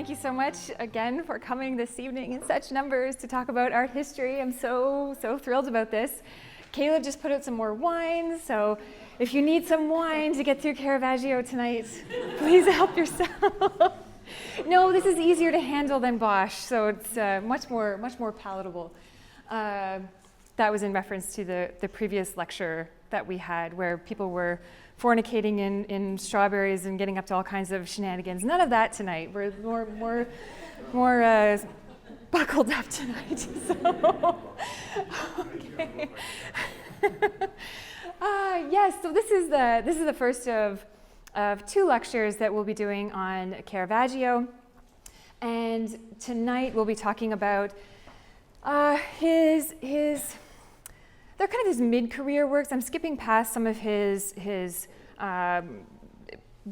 thank you so much again for coming this evening in such numbers to talk about art history. I'm so thrilled about this. Caleb just put out some more wine, so if you need some wine to get through Caravaggio tonight, please help yourself. No, this is easier to handle than Bosch, so it's much more palatable. That was in reference to the previous lecture that we had, where people were fornicating in strawberries and getting up to all kinds of shenanigans. None of that tonight. We're more buckled up tonight. So, okay. Yes. So this is the first of two lectures that we'll be doing on Caravaggio, and tonight we'll be talking about they're kind of his mid-career works. I'm skipping past some of his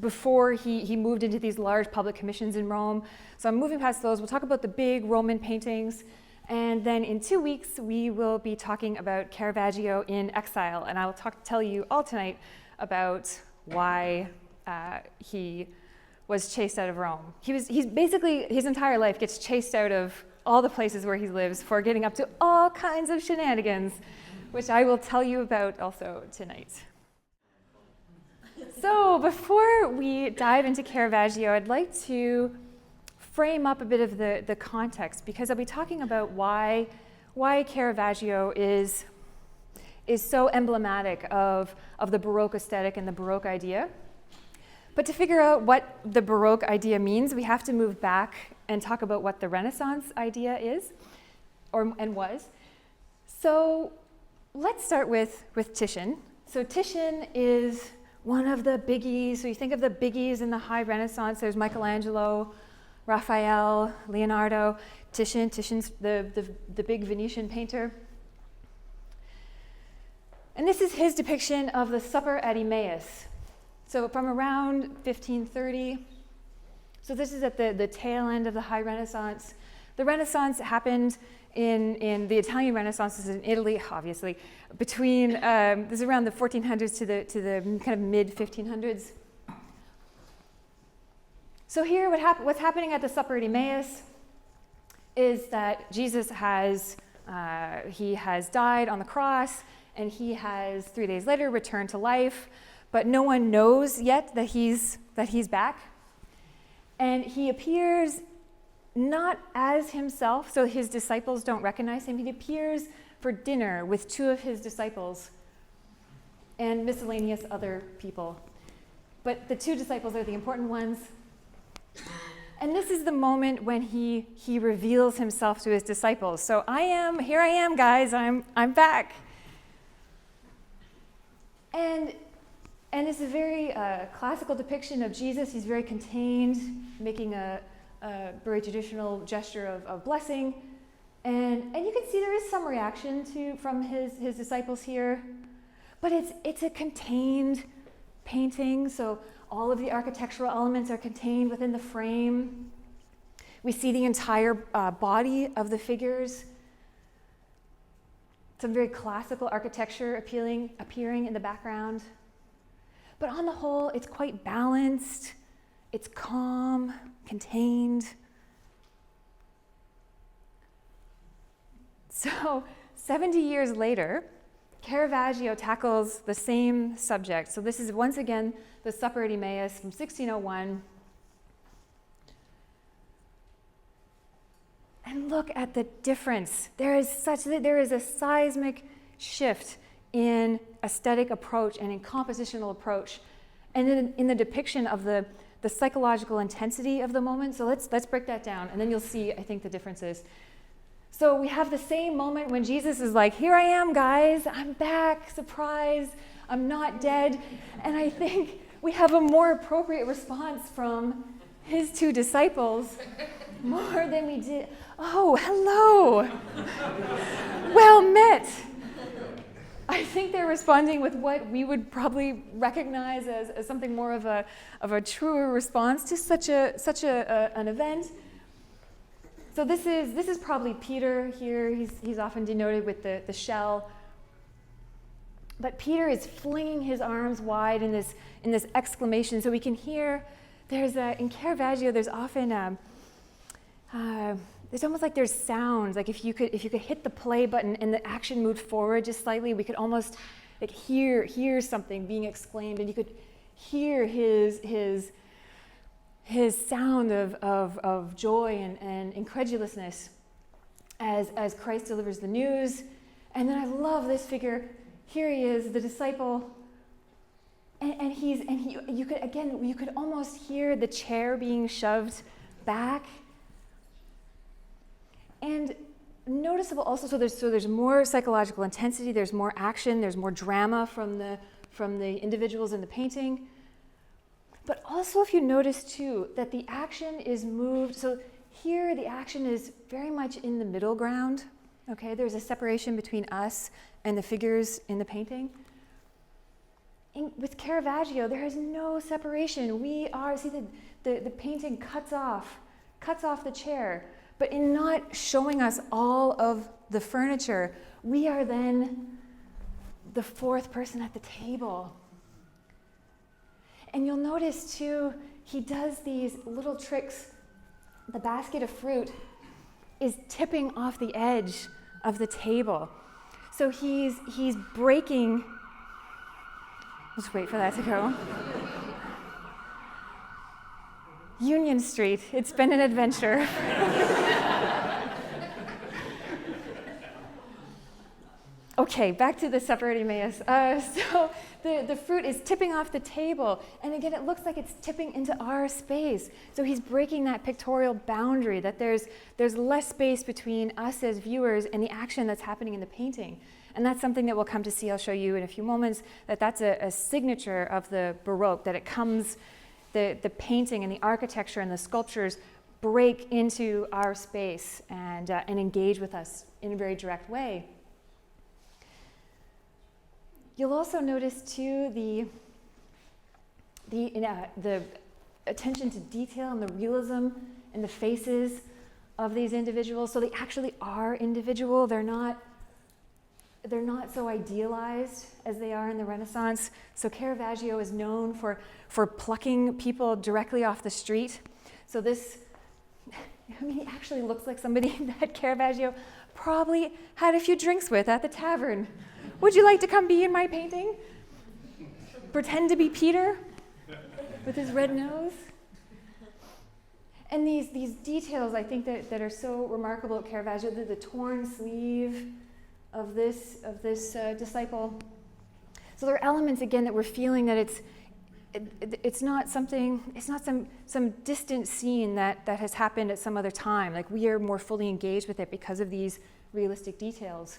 before he moved into these large public commissions in Rome. So I'm moving past those. We'll talk about the big Roman paintings. And then in 2 weeks, we will be talking about Caravaggio in exile. And I'll tell you all tonight about why he was chased out of Rome. He's basically, his entire life gets chased out of all the places where he lives for getting up to all kinds of shenanigans, which I will tell you about also tonight. So before we dive into Caravaggio, I'd like to frame up a bit of the context, because I'll be talking about why Caravaggio is so emblematic of the Baroque aesthetic and the Baroque idea. But to figure out what the Baroque idea means, we have to move back and talk about what the Renaissance idea is, and was. So let's start with Titian. So Titian is one of the biggies. So you think of the biggies in the High Renaissance. There's Michelangelo, Raphael, Leonardo, Titian. Titian's the big Venetian painter. And this is his depiction of the Supper at Emmaus. So from around 1530. So this is at the tail end of the High Renaissance. The Renaissance happened in the Italian Renaissance is in Italy, obviously, between this is around the 1400s to the kind of mid 1500s. So here, what's happening at the Supper at Emmaus is that Jesus has died on the cross, and he has 3 days later returned to life, but no one knows yet that he's back, and he appears not as himself, so his disciples don't recognize him. He appears for dinner with 2 of his disciples and miscellaneous other people. But the 2 disciples are the important ones. And this is the moment when he reveals himself to his disciples. So here I am, guys, I'm back. And it's a very classical depiction of Jesus. He's very contained, making a very traditional gesture of blessing, and you can see there is some reaction from his disciples here, but it's a contained painting, so all of the architectural elements are contained within the frame. We see the entire body of the figures, some very classical architecture appearing in the background, but on the whole, it's quite balanced. It's calm, contained. So 70 years later, Caravaggio tackles the same subject. So this is once again the Supper at Emmaus from 1601. And look at the difference. There is a seismic shift in aesthetic approach and in compositional approach, and in the depiction of the psychological intensity of the moment. So let's break that down, and then you'll see, I think, the differences. So we have the same moment when Jesus is like, here I am, guys, I'm back, surprise, I'm not dead. And I think we have a more appropriate response from his 2 disciples, more than we did. Oh, hello. Well met. I think they're responding with what we would probably recognize as something more of a truer response to such an event. So this is probably Peter here. He's often denoted with the shell. But Peter is flinging his arms wide in this exclamation. So we can hear in Caravaggio there's often it's almost like there's sounds. Like if you could hit the play button and the action moved forward just slightly, we could almost like hear something being exclaimed, and you could hear his sound of joy and incredulousness as Christ delivers the news. And then I love this figure. Here he is, the disciple, and you could almost hear the chair being shoved back. And noticeable also, so there's more psychological intensity, there's more action, there's more drama from the individuals in the painting. But also, if you notice too, that the action is moved. So here the action is very much in the middle ground. Okay, there's a separation between us and the figures in the painting. With Caravaggio, there is no separation. The painting cuts off the chair. But in not showing us all of the furniture, we are then the fourth person at the table. And you'll notice too, he does these little tricks. The basket of fruit is tipping off the edge of the table. So he's breaking. Let's wait for that to go. Union Street, it's been an adventure. Okay, back to the Supper at Emmaus. So the fruit is tipping off the table, and again, it looks like it's tipping into our space. So he's breaking that pictorial boundary, that there's less space between us as viewers and the action that's happening in the painting. And that's something that we'll come to see, I'll show you in a few moments, that's a signature of the Baroque, that it comes, the painting and the architecture and the sculptures break into our space and engage with us in a very direct way. You'll also notice too the attention to detail and the realism in the faces of these individuals. So they actually are individual. They're not so idealized as they are in the Renaissance. So Caravaggio is known for plucking people directly off the street. So he actually looks like somebody that Caravaggio probably had a few drinks with at the tavern. Would you like to come be in my painting? Pretend to be Peter with his red nose. And these details, I think, that are so remarkable at Caravaggio, the torn sleeve of this disciple. So there are elements, again, that we're feeling that it's not some distant scene that has happened at some other time. Like, we are more fully engaged with it because of these realistic details.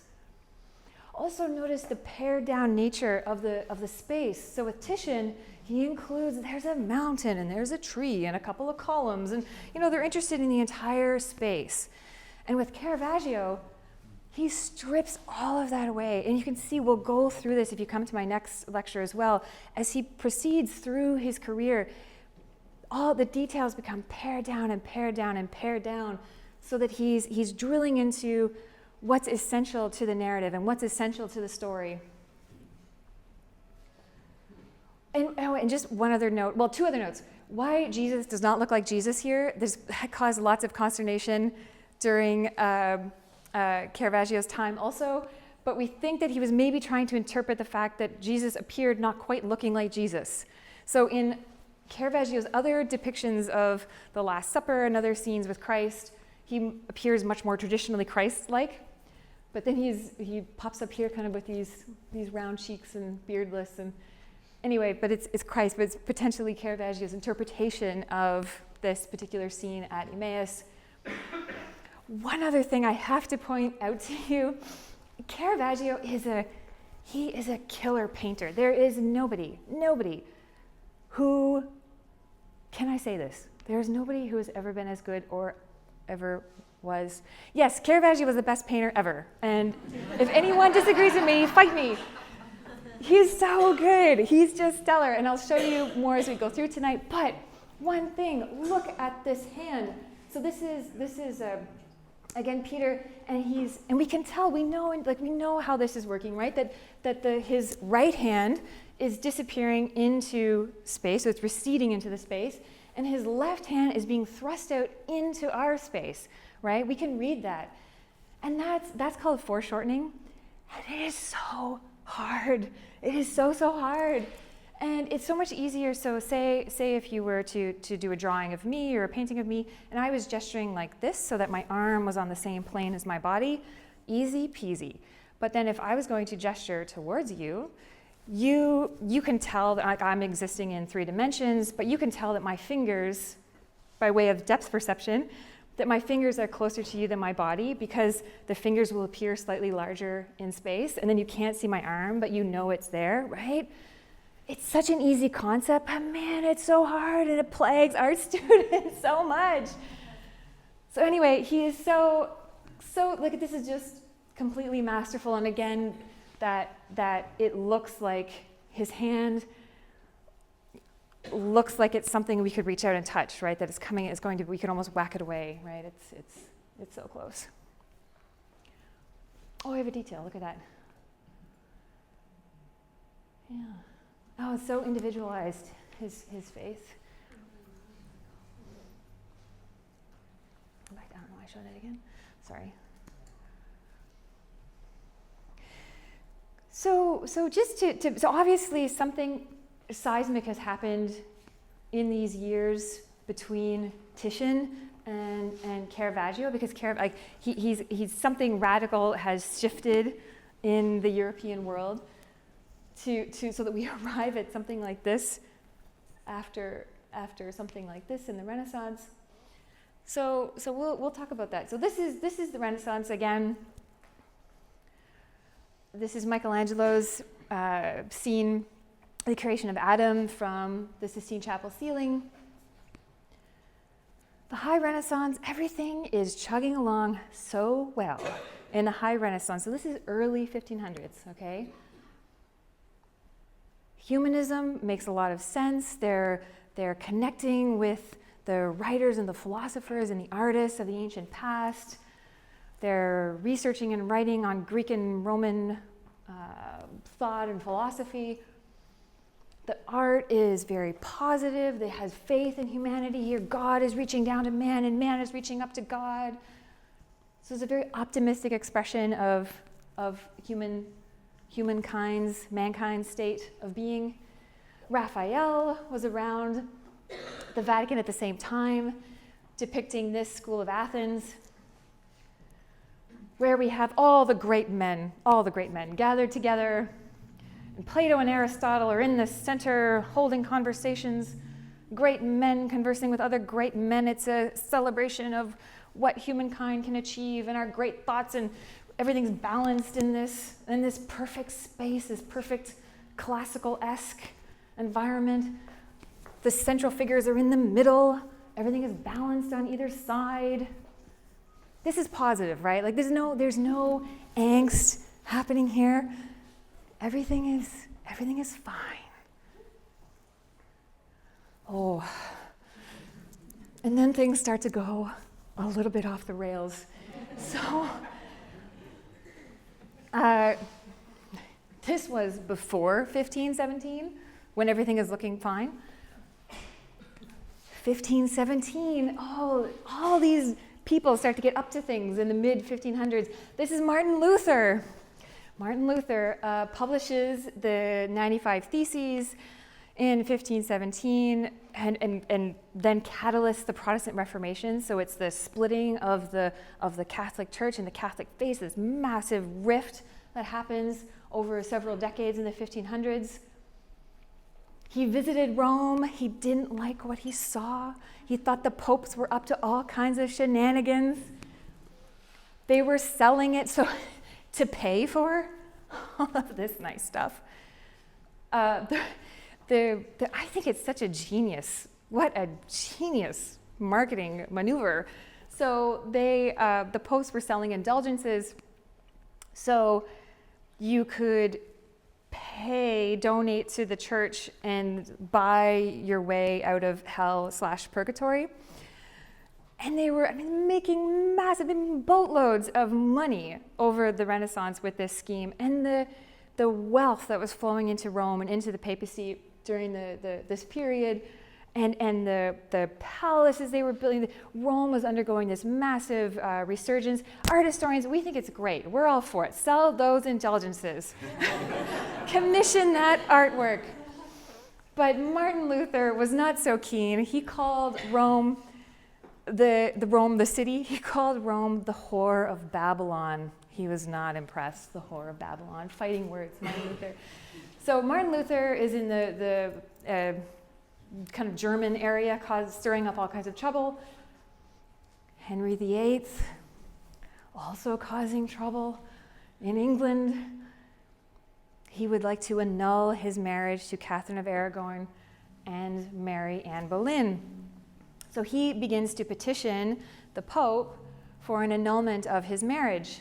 Also notice the pared down nature of the space. So with Titian, he includes, there's a mountain and there's a tree and a couple of columns, and they're interested in the entire space. And with Caravaggio, he strips all of that away. And you can see, we'll go through this if you come to my next lecture as well. As he proceeds through his career, all the details become pared down and pared down and pared down, so that he's drilling into what's essential to the narrative and what's essential to the story. And just one other note, well, two other notes. Why Jesus does not look like Jesus here, that caused lots of consternation during Caravaggio's time also, but we think that he was maybe trying to interpret the fact that Jesus appeared not quite looking like Jesus. So in Caravaggio's other depictions of the Last Supper and other scenes with Christ, he appears much more traditionally Christ-like, but then he pops up here kind of with these round cheeks and beardless, and anyway, but it's Christ, but it's potentially Caravaggio's interpretation of this particular scene at Emmaus. One other thing I have to point out to you, Caravaggio is a killer painter. There is nobody who, can I say this? There is nobody who has ever been as good or ever was. Yes, Caravaggio was the best painter ever. And if anyone disagrees with me, fight me. He's so good. He's just stellar. And I'll show you more as we go through tonight. But one thing, look at this hand. So this is again, Peter, and we can tell, we know how this is working, right? That his right hand is disappearing into space, so it's receding into the space, and his left hand is being thrust out into our space, right? We can read that. And that's called foreshortening. And it is so hard. It is so hard. And it's so much easier. So say if you were to do a drawing of me or a painting of me, and I was gesturing like this so that my arm was on the same plane as my body, easy peasy. But then if I was going to gesture towards you, you can tell that I'm existing in 3 dimensions, but you can tell that my fingers, by way of depth perception, that my fingers are closer to you than my body, because the fingers will appear slightly larger in space, and then you can't see my arm, but you know it's there, right? It's such an easy concept, but man, it's so hard, and it plagues art students so much. So anyway, he is so like, this is just completely masterful, and again, that it looks like his hand looks like it's something we could reach out and touch, right? That it's going to, we could almost whack it away, right? It's so close. Oh, I have a detail, look at that. Yeah. Oh, it's so individualized, his face. Go back down, I don't know why I showed that again. Sorry. So just so obviously something seismic has happened in these years between Titian and Caravaggio, because he's something radical has shifted in the European world so that we arrive at something like this after something like this in the Renaissance. So we'll talk about that. So this is the Renaissance again. This is Michelangelo's scene, the creation of Adam from the Sistine Chapel ceiling. The High Renaissance, everything is chugging along so well in the High Renaissance. So this is early 1500s, okay? Humanism makes a lot of sense. They're connecting with the writers and the philosophers and the artists of the ancient past. They're researching and writing on Greek and Roman thought and philosophy. The art is very positive. They have faith in humanity. Here, God is reaching down to man, and man is reaching up to God. So it's a very optimistic expression of mankind's state of being. Raphael was around the Vatican at the same time, depicting this school of Athens, where we have all the great men gathered together. And Plato and Aristotle are in the center holding conversations, great men conversing with other great men. It's a celebration of what humankind can achieve and our great thoughts, and everything's balanced in this perfect space, this perfect classical-esque environment. The central figures are in the middle. Everything is balanced on either side. This is positive, right? Like there's no angst happening here. Everything is fine. Oh, and then things start to go a little bit off the rails. So, this was before 1517, when everything is looking fine. 1517, all these people start to get up to things in the mid-1500s. This is Martin Luther. Martin Luther publishes the 95 Theses in 1517 and then catalysts the Protestant Reformation. So it's the splitting of the Catholic Church and the Catholic faith, this massive rift that happens over several decades in the 1500s. He visited Rome. He didn't like what he saw. He thought the popes were up to all kinds of shenanigans. They were selling it to pay for all of this nice stuff. I think it's such a genius. What a genius marketing maneuver. So the popes were selling indulgences, so you could donate to the church and buy your way out of hell/purgatory. And they were making massive boatloads of money over the Renaissance with this scheme. And the wealth that was flowing into Rome and into the papacy during this period, and the palaces they were building. Rome was undergoing this massive resurgence. Art historians, we think it's great. We're all for it. Sell those indulgences. Commission that artwork. But Martin Luther was not so keen. He called Rome, the city, he called Rome the whore of Babylon. He was not impressed, the whore of Babylon. Fighting words, Martin Luther. So Martin Luther is in the kind of German area, stirring up all kinds of trouble. Henry VIII, also causing trouble in England. He would like to annul his marriage to Catherine of Aragon and marry Anne Boleyn. So he begins to petition the Pope for an annulment of his marriage.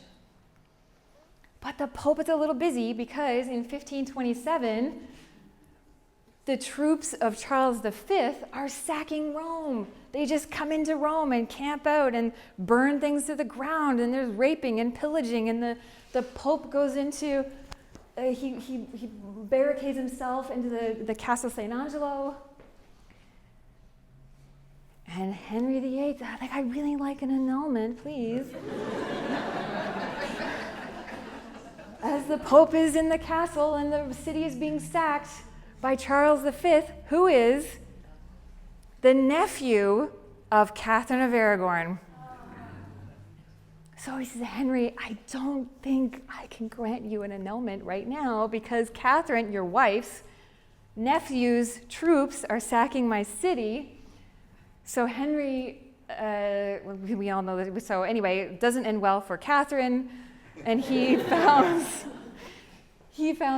But the Pope is a little busy because in 1527, the troops of Charles V are sacking Rome. They just come into Rome and camp out and burn things to the ground, and there's raping and pillaging, and the Pope goes into, he barricades himself into the Castle St. Angelo. And Henry VIII, I really like an annulment, please. As the Pope is in the castle and the city is being sacked by Charles V, who is the nephew of Catherine of Aragon. So he says, Henry, I don't think I can grant you an annulment right now because Catherine, your wife's nephew's troops are sacking my city. So Henry, we all know that, so anyway, it doesn't end well for Catherine, and he founds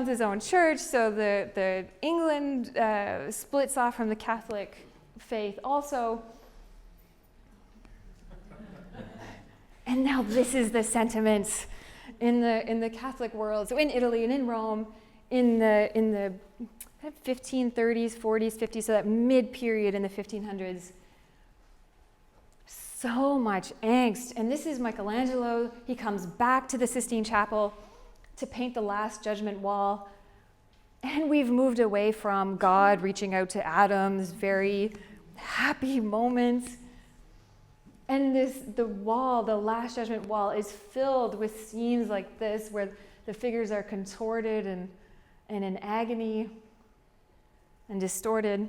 his own church, so the England splits off from the Catholic faith also. And now this is the sentiment in the Catholic world. So in Italy and in Rome, in the 1530s, 40s, 50s, so that mid-period in the 1500s, so much angst. And this is Michelangelo. He comes back to the Sistine Chapel to paint the Last Judgment wall. And we've moved away from God reaching out to Adam's very happy moments. And the wall, the Last Judgment wall, is filled with scenes like this where the figures are contorted and in agony and distorted.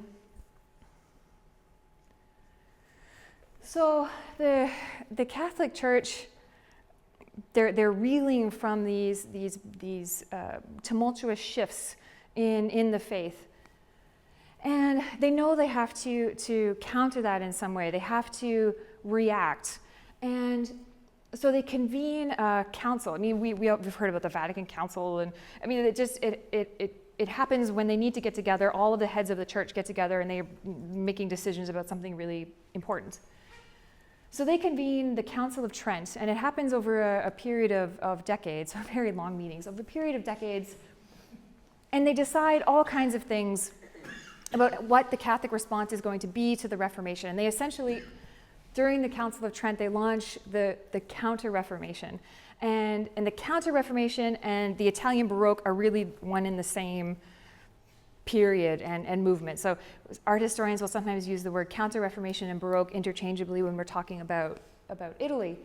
So the Catholic Church, they're reeling from these tumultuous shifts in the faith. And they know they have to counter that in some way. They have to react. And so they convene a council. I mean, we've heard about the Vatican Council, and I mean, it happens when they need to get together. All of the heads of the church get together, and they're making decisions about something really important. So they convene the Council of Trent, and it happens over a period of decades, very long meetings, over a period of decades. And they decide all kinds of things about what the Catholic response is going to be to the Reformation. And they essentially, during the Council of Trent, they launch the CounterReformation. And the CounterReformation and the Italian Baroque are really one in the same period and movement. So art historians will sometimes use the word Counter-Reformation and Baroque interchangeably when we're talking about Italy.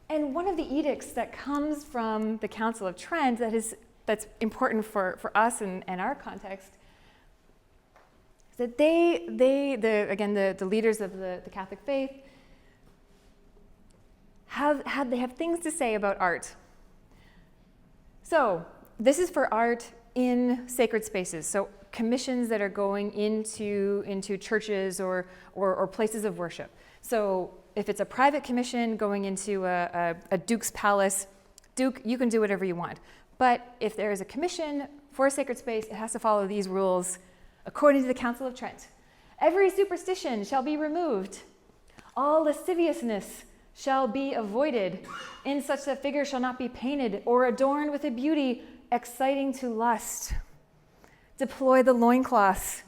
And one of the edicts that comes from the Council of Trent that's important for us and our context is that the leaders of the Catholic faith they have things to say about art. So this is for art in sacred spaces, so commissions that are going into churches or places of worship. So if it's a private commission going into a duke's palace, duke, you can do whatever you want. But if there is a commission for a sacred space, it has to follow these rules according to the Council of Trent. Every superstition shall be removed. All lasciviousness shall be avoided. In such a figure shall not be painted or adorned with a beauty exciting to lust. Deploy the loincloths.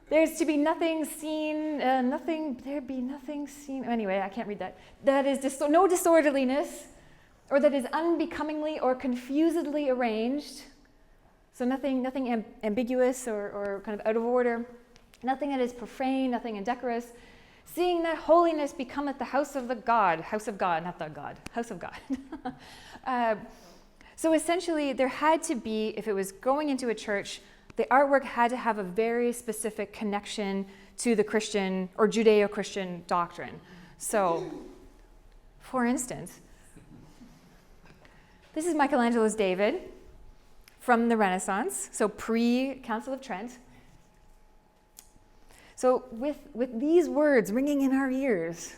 There's to be nothing seen, there be nothing seen. Anyway, I can't read that. That is no disorderliness, or that is unbecomingly or confusedly arranged. So nothing ambiguous or kind of out of order, nothing that is profane, nothing indecorous. Seeing that holiness becometh the house of God, not the God, house of God. So essentially, there had to be, if it was going into a church, the artwork had to have a very specific connection to the Christian or Judeo-Christian doctrine. So, for instance, this is Michelangelo's David from the Renaissance, so pre-Council of Trent. So with these words ringing in our ears,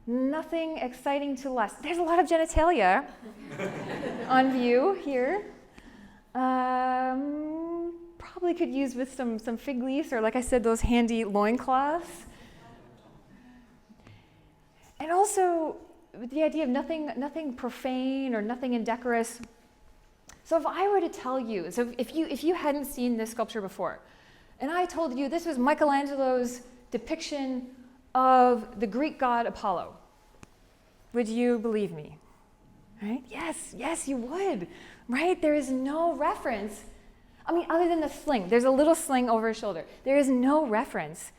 nothing exciting to lust. There's a lot of genitalia on view here. Probably could use with some fig leaves, or like I said, those handy loincloths. And also the idea of nothing profane or nothing indecorous. So if I were to tell you, so if you hadn't seen this sculpture before, and I told you this was Michelangelo's depiction of the Greek god Apollo, would you believe me? Right? Yes, you would. Right? There is no reference. I mean, other than the sling. There's a little sling over his shoulder. There is no reference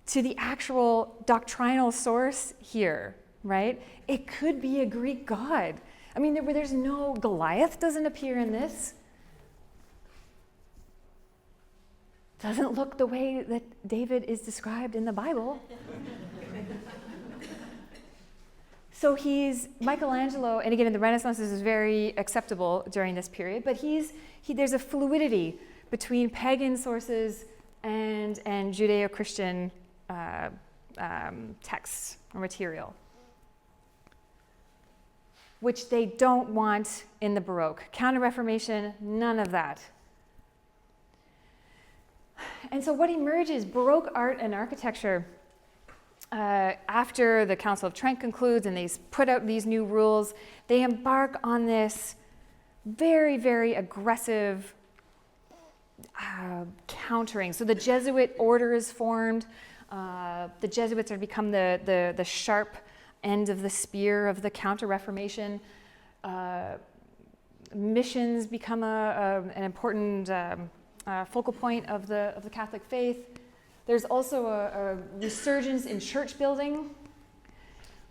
to the actual doctrinal source here, right? It could be a Greek god. I mean, there's no Goliath doesn't appear in this. Doesn't look the way that David is described in the Bible. So he's Michelangelo, and again in the Renaissance this is very acceptable during this period, but there's a fluidity between pagan sources and Judeo-Christian texts or material, which they don't want in the Baroque. Counter-Reformation, none of that. And so what emerges, Baroque art and architecture, after the Council of Trent concludes and they put out these new rules, they embark on this very, very aggressive countering. So the Jesuit order is formed. The Jesuits have become the sharp end of the spear of the Counter-Reformation. Missions become an important focal point of the Catholic faith. There's also a resurgence in church building.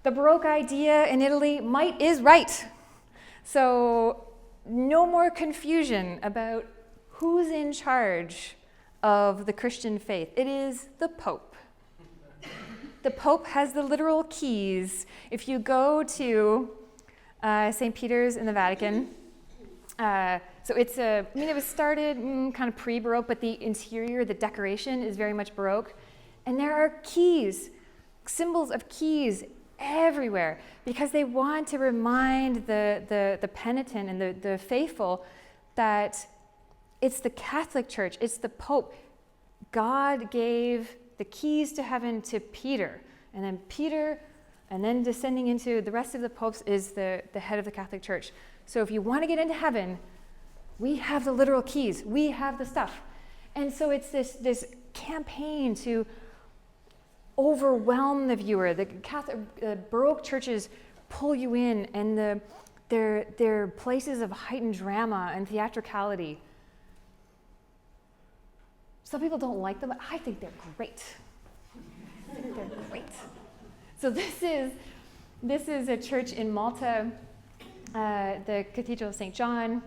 The Baroque idea in Italy, might is right. So no more confusion about who's in charge of the Christian faith. It is the Pope. The Pope has the literal keys. If you go to St. Peter's in the Vatican, so it was started kind of pre-Baroque, but the interior, the decoration is very much Baroque. And there are keys, symbols of keys everywhere, because they want to remind the penitent and the faithful that it's the Catholic Church, it's the Pope. God gave the keys to heaven to Peter, and then Peter, and then descending into the rest of the popes is the head of the Catholic Church. So if you want to get into heaven, we have the literal keys. We have the stuff. And so it's this campaign to overwhelm the viewer. The Baroque churches pull you in, and they're places of heightened drama and theatricality. Some people don't like them, but I think they're great. They're great. So this is a church in Malta, the Cathedral of St. John,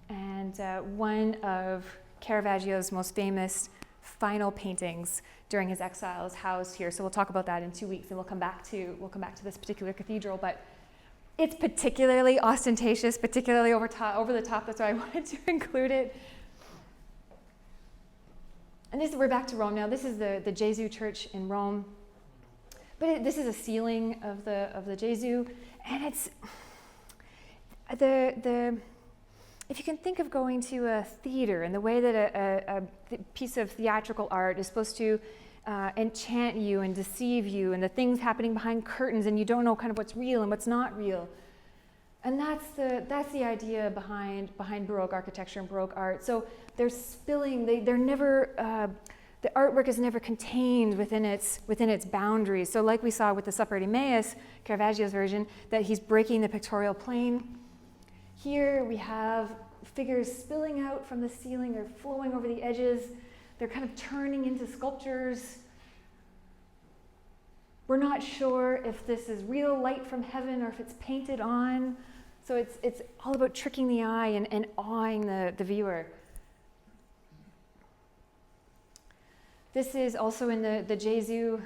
and one of Caravaggio's most famous final paintings during his exile is housed here. So we'll talk about that in 2 weeks, and we'll come back to this particular cathedral. But it's particularly ostentatious, particularly over the top. That's why I wanted to include it. And we're back to Rome now. This is the Gesù Church in Rome. But this is a ceiling of the Gesù, and it's if you can think of going to a theater and the way that a piece of theatrical art is supposed to enchant you and deceive you, and the things happening behind curtains, and you don't know kind of what's real and what's not real. And that's the idea behind Baroque architecture and Baroque art. So they're spilling. They're never. the artwork is never contained within its boundaries. So like we saw with the Supper at Emmaus, Caravaggio's version, that he's breaking the pictorial plane. Here we have figures spilling out from the ceiling or flowing over the edges. They're kind of turning into sculptures. We're not sure if this is real light from heaven or if it's painted on. So it's all about tricking the eye and awing the viewer. This is also in the Jesu.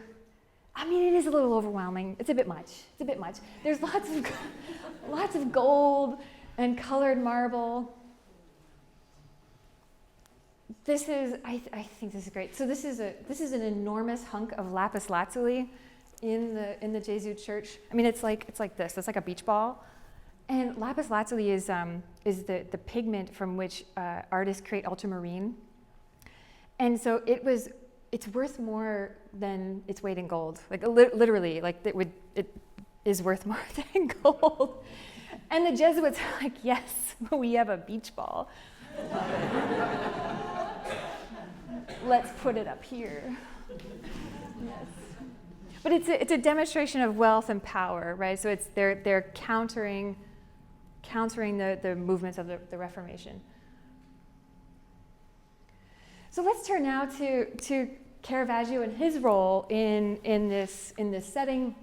I mean, it is a little overwhelming. It's a bit much. There's lots of gold and colored marble. This is, I think this is great. So this is an enormous hunk of lapis lazuli in the Jesu church. I mean, it's like this. It's like a beach ball. And lapis lazuli is the pigment from which artists create ultramarine. And so it's worth more than its weight in gold. Like literally, like it is worth more than gold. And the Jesuits are like, yes, we have a beach ball. Let's put it up here. Yes. But it's a demonstration of wealth and power, right? So they're countering the movements of the Reformation. So let's turn now to Caravaggio and his role in this setting,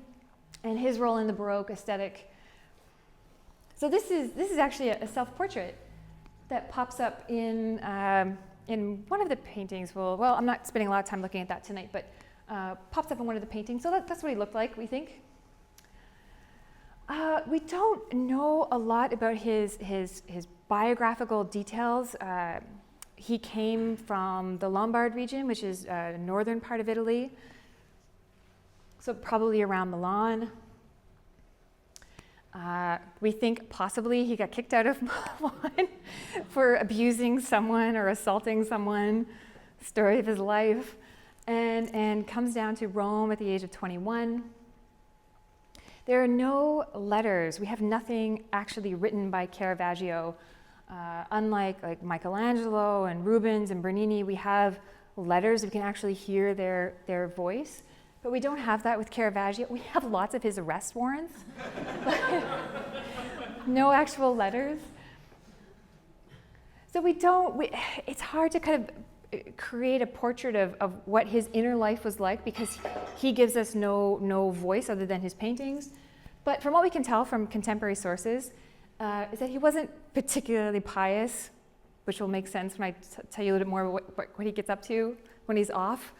and his role in the Baroque aesthetic. So this is actually a self-portrait that pops up in one of the paintings. Well, I'm not spending a lot of time looking at that tonight, but pops up in one of the paintings. So that's what he looked like, we think. We don't know a lot about his biographical details. He came from the Lombard region, which is the northern part of Italy, so probably around Milan. We think possibly he got kicked out of Milan for abusing someone or assaulting someone, story of his life, and comes down to Rome at the age of 21. There are no letters. We have nothing actually written by Caravaggio. Unlike like Michelangelo and Rubens and Bernini, we have letters. We can actually hear their voice. But we don't have that with Caravaggio. We have lots of his arrest warrants. No actual letters. So it's hard to kind of create a portrait of what his inner life was like, because he gives us no voice other than his paintings. But from what we can tell from contemporary sources, is that he wasn't particularly pious, which will make sense when I tell you a little bit more about what he gets up to when he's off.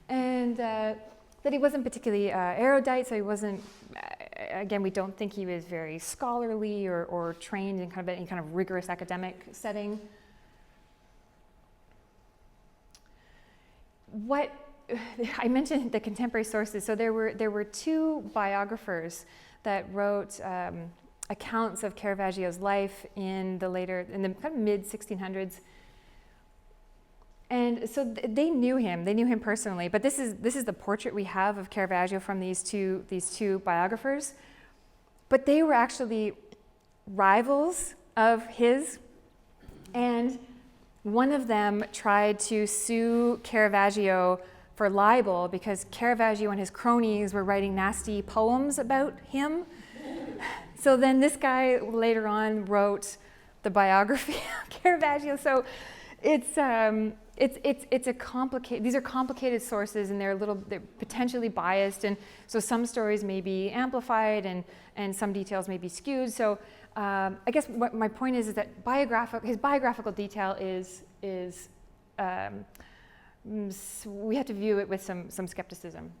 And that he wasn't particularly erudite, so he wasn't, again, we don't think he was very scholarly or trained in kind of any kind of rigorous academic setting. What I mentioned the contemporary sources, so there were two biographers that wrote accounts of Caravaggio's life in the kind of mid-1600s. And so they knew him personally, but this is the portrait we have of Caravaggio from these two biographers. But they were actually rivals of his, and one of them tried to sue Caravaggio for libel because Caravaggio and his cronies were writing nasty poems about him. So then this guy later on wrote the biography of Caravaggio. So it's a complicated. These are complicated sources, and they're potentially biased, and so some stories may be amplified, and some details may be skewed. So I guess what my point is that his biographical detail is we have to view it with some skepticism.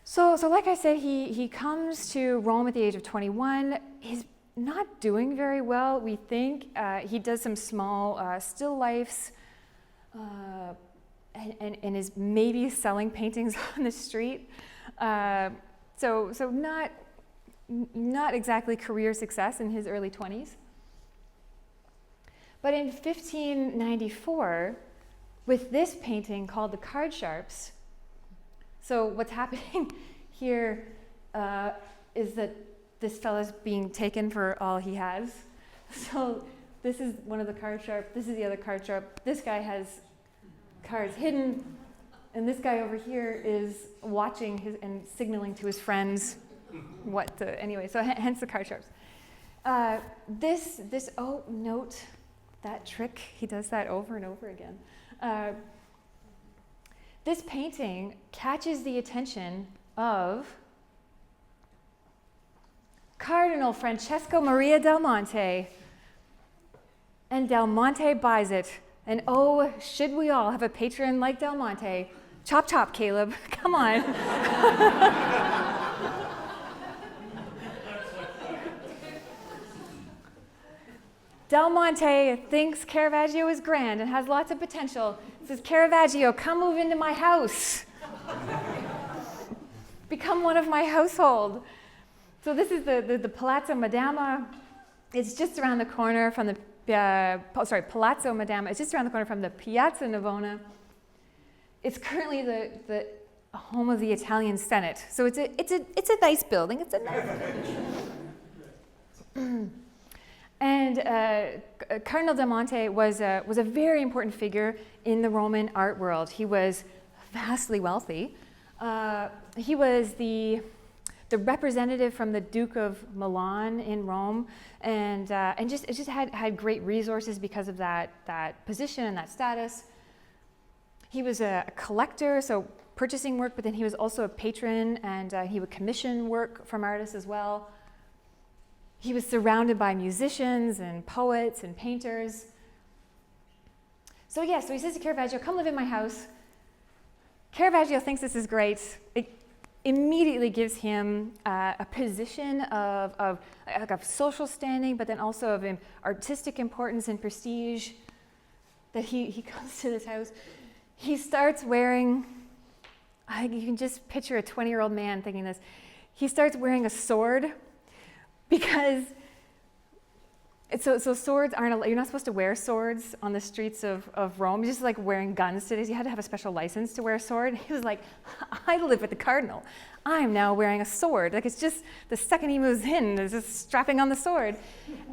So like I said, he comes to Rome at the age of 21. He's not doing very well, we think. He does some small still lifes and is maybe selling paintings on the street. So not exactly career success in his early 20s. But in 1594, with this painting called the Card Sharps, so what's happening here is that this fellow's being taken for all he has. So This is one of the card sharp. This is the other card sharp. This guy has cards hidden. And this guy over here is watching his and signaling to his friends anyway, so hence the card sharps. Note that trick. He does that over and over again. This painting catches the attention of Cardinal Francesco Maria Del Monte. And Del Monte buys it. And oh, should we all have a patron like Del Monte? Chop, chop, Caleb. Come on. Del Monte thinks Caravaggio is grand and has lots of potential. Says, Caravaggio, come move into my house. Become one of my household. So this is the Palazzo Madama. It's just around the corner from the, Palazzo Madama. It's just around the corner from the Piazza Navona. It's currently the home of the Italian Senate. So it's a nice building. It's a nice building. And Cardinal Del Monte was a very important figure in the Roman art world. He was vastly wealthy. He was the representative from the Duke of Milan in Rome, and just had great resources because of that position and that status. He was a collector, so purchasing work, but then he was also a patron, and he would commission work from artists as well. He was surrounded by musicians and poets and painters. So he says to Caravaggio, come live in my house. Caravaggio thinks this is great. It immediately gives him a position of social standing, but then also of artistic importance and prestige, that he comes to this house. He starts wearing, you can just picture a 20-year-old man thinking this. He starts wearing a sword because, so swords aren't, you're not supposed to wear swords on the streets of Rome. Just like wearing guns today, you had to have a special license to wear a sword. He was like, I live with the cardinal. I'm now wearing a sword. Like, it's just the second he moves in, there's just strapping on the sword.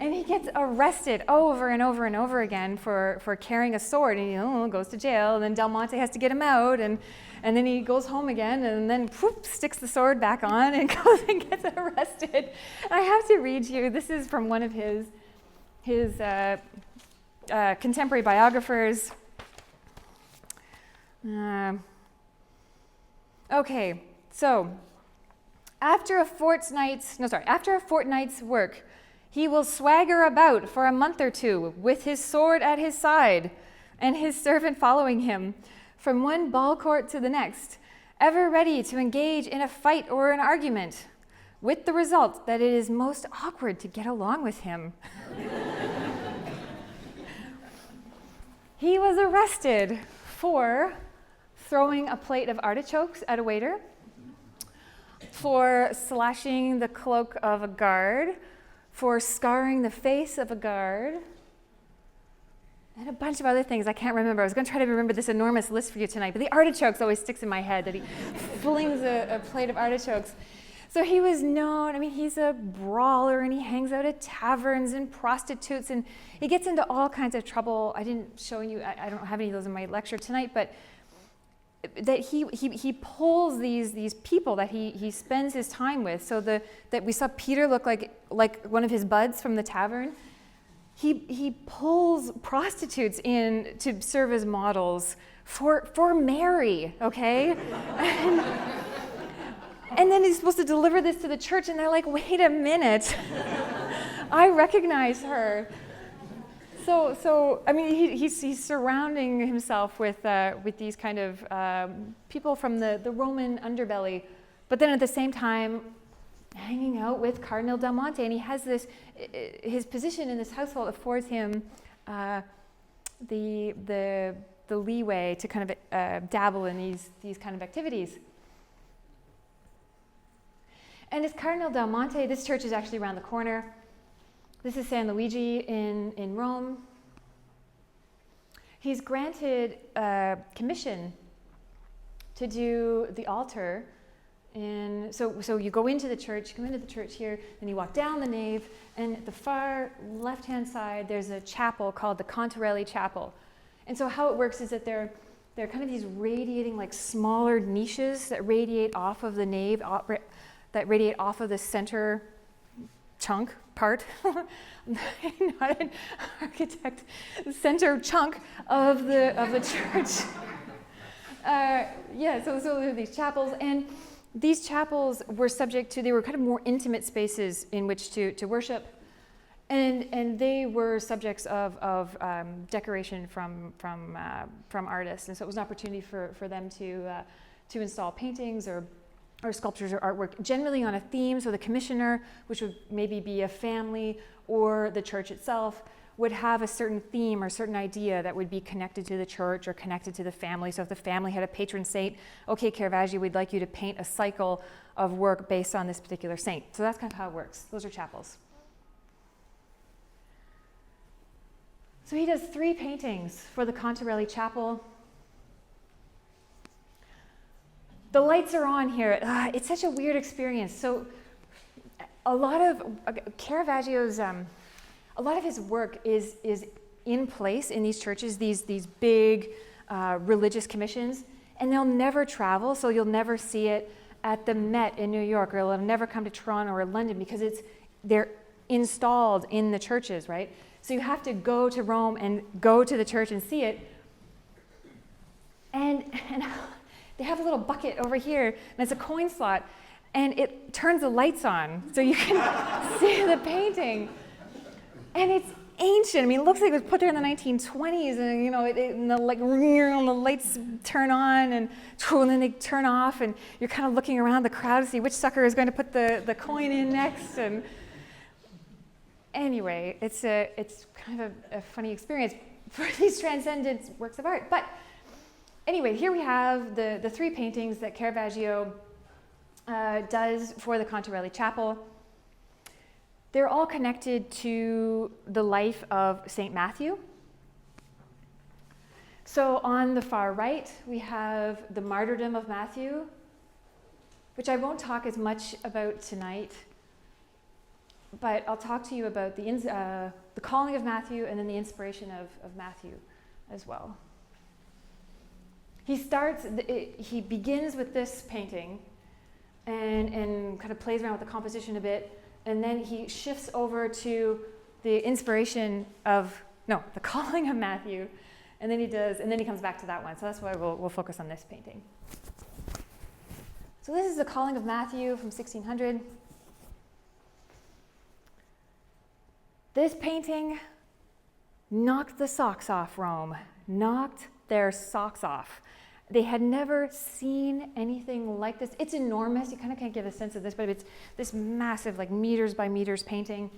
And he gets arrested over and over and over again for carrying a sword, and he goes to jail, and then Del Monte has to get him out, and then he goes home again, and then sticks the sword back on and goes and gets arrested. And I have to read you, this is from one of his contemporary biographers. Okay, so after a fortnight's work, he will swagger about for a month or two with his sword at his side and his servant following him from one ball court to the next, ever ready to engage in a fight or an argument, with the result that it is most awkward to get along with him. He was arrested for throwing a plate of artichokes at a waiter, for slashing the cloak of a guard, for scarring the face of a guard, and a bunch of other things I can't remember. I was going to try to remember this enormous list for you tonight, but the artichokes always sticks in my head, that he flings a plate of artichokes. So he was known, he's a brawler, and he hangs out at taverns and prostitutes, and he gets into all kinds of trouble. I didn't show you, I don't have any of those in my lecture tonight, but that he pulls these people that he spends his time with. So that we saw Peter look like one of his buds from the tavern. He pulls prostitutes in to serve as models for Mary, okay? And then he's supposed to deliver this to the church, and they're like, wait a minute, I recognize her. So he's surrounding himself with these kind of people from the Roman underbelly, but then at the same time hanging out with Cardinal Del Monte, and he has his position in this household affords him the leeway to kind of dabble in these kind of activities. And as Cardinal Del Monte, this church is actually around the corner. This is San Luigi in Rome. He's granted a commission to do the altar And so you go into the church, you come into the church here, then you walk down the nave, and at the far left-hand side, there's a chapel called the Cantarelli Chapel. And so how it works is that they're kind of these radiating, like smaller niches that radiate off of the nave, that radiate off of the center chunk part. I'm not an architect. The center chunk of the church. So there are these chapels, and these chapels were they were kind of more intimate spaces in which to worship, and they were subjects of decoration from artists, and so it was an opportunity for them to install paintings or sculptures or artwork, generally on a theme. So the commissioner, which would maybe be a family or the church itself, would have a certain theme or certain idea that would be connected to the church or connected to the family. So if the family had a patron saint, okay, Caravaggio, we'd like you to paint a cycle of work based on this particular saint. So that's kind of how it works. Those are chapels. So he does 3 paintings for the Cantarelli Chapel. The lights are on here. It's such a weird experience. So a lot of Caravaggio's, a lot of his work is in place in these churches, these big religious commissions, and they'll never travel, so you'll never see it at the Met in New York, or it'll never come to Toronto or London because they're installed in the churches, right? So you have to go to Rome and go to the church and see it. And they have a little bucket over here, and it's a coin slot, and it turns the lights on so you can see the painting. And it's ancient. I mean, it looks like it was put there in the 1920s, and the lights turn on, and then they turn off, and you're kind of looking around the crowd to see which sucker is going to put the coin in next. And anyway, it's kind of a funny experience for these transcendent works of art. But anyway, here we have the 3 paintings that Caravaggio does for the Cantarelli Chapel. They're all connected to the life of St. Matthew. So on the far right, we have the martyrdom of Matthew, which I won't talk as much about tonight, but I'll talk to you about the calling of Matthew and then the inspiration of Matthew as well. He begins with this painting and kind of plays around with the composition a bit, and then he shifts over to the the calling of Matthew, and then he comes back to that one. So that's why we'll focus on this painting. So this is the calling of Matthew from 1600. This painting knocked the socks off Rome, knocked their socks off. They had never seen anything like this. It's enormous. You kind of can't get a sense of this, but it's this massive, like meters by meters painting.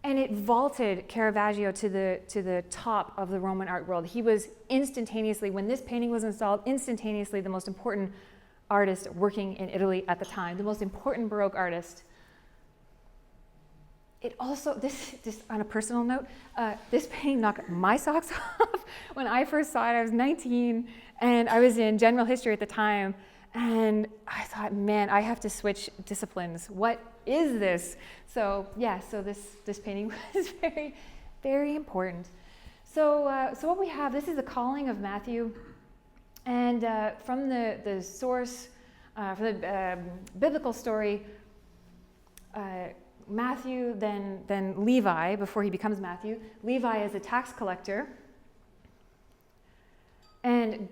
And it vaulted Caravaggio to the top of the Roman art world. He was instantaneously, when this painting was installed, instantaneously the most important artist working in Italy at the time, the most important Baroque artist. It also, this on a personal note, this painting knocked my socks off. When I first saw it, I was 19, and I was in general history at the time, and I thought, man, I have to switch disciplines. What is this? So yeah, so this painting was very, very important. So what we have, this is the calling of Matthew, and from the source, from the biblical story, Matthew, then Levi, before he becomes Matthew. Levi is a tax collector, and